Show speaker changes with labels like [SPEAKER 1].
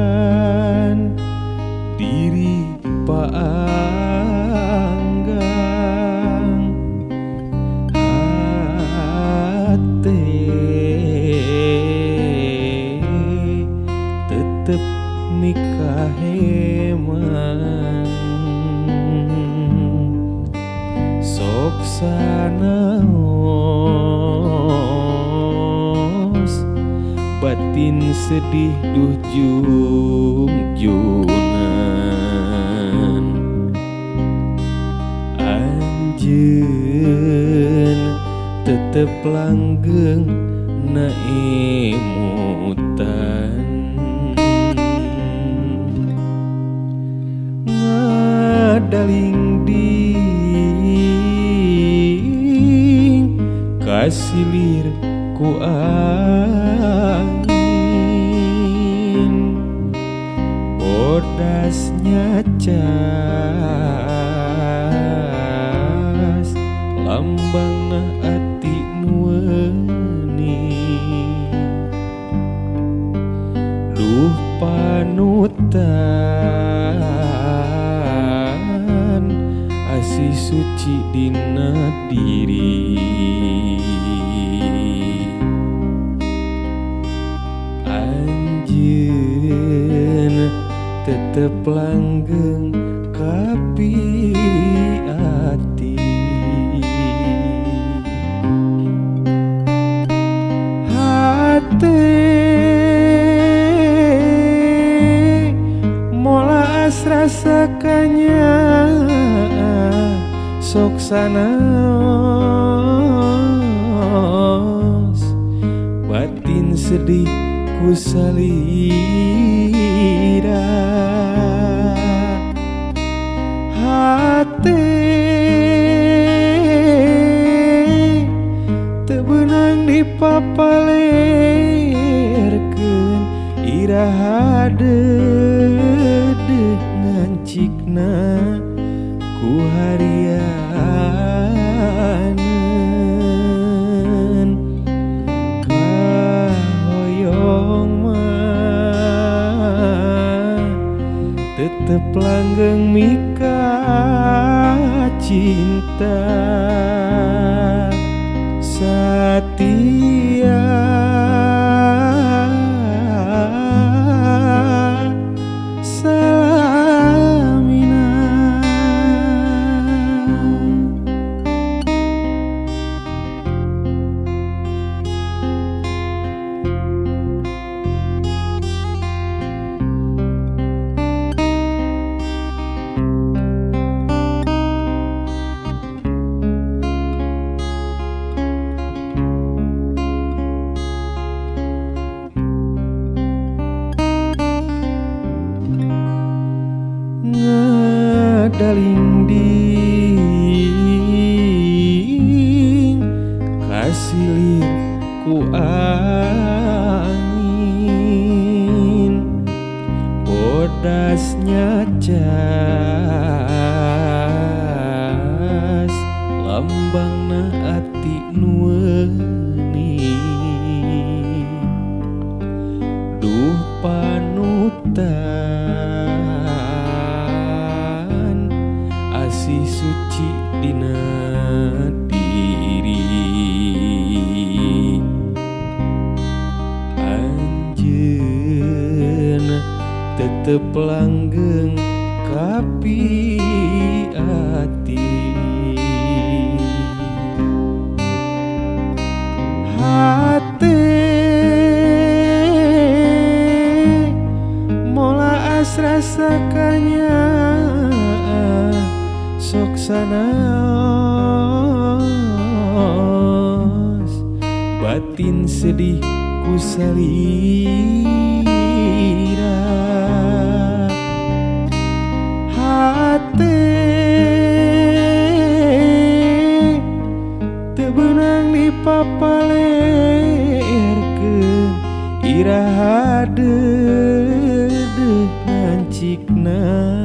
[SPEAKER 1] Nyinggahan diri paanggang hati tetep nikah heman sok sanaos batin sedih duh junjunan anjeun tetep langgeng naemutan ngadaling ding kasilir ku angin bodasnya cas lambangna ati nueuni duh panutan asih suci dina diri anjeun tetep langgeng kapi ati hate mola asrasa kanya sok sanaos batin sedih ku salira hati teu beunang dipapalerkeun iraha deudeuh ngancikna ku harianeun kahoyong mah tetep langgeng mika cinta satia ngadaling ding kasilir ku angin bodasnya cas lambangna ati nueuni duh panutan asih suci dina diri anjeun tetep langgeng kapi ati hate mola asrasa kanya sok sanaos batin sedih ku salira hate teu beunang dipapalerkeun iraha deudeuh ngancikna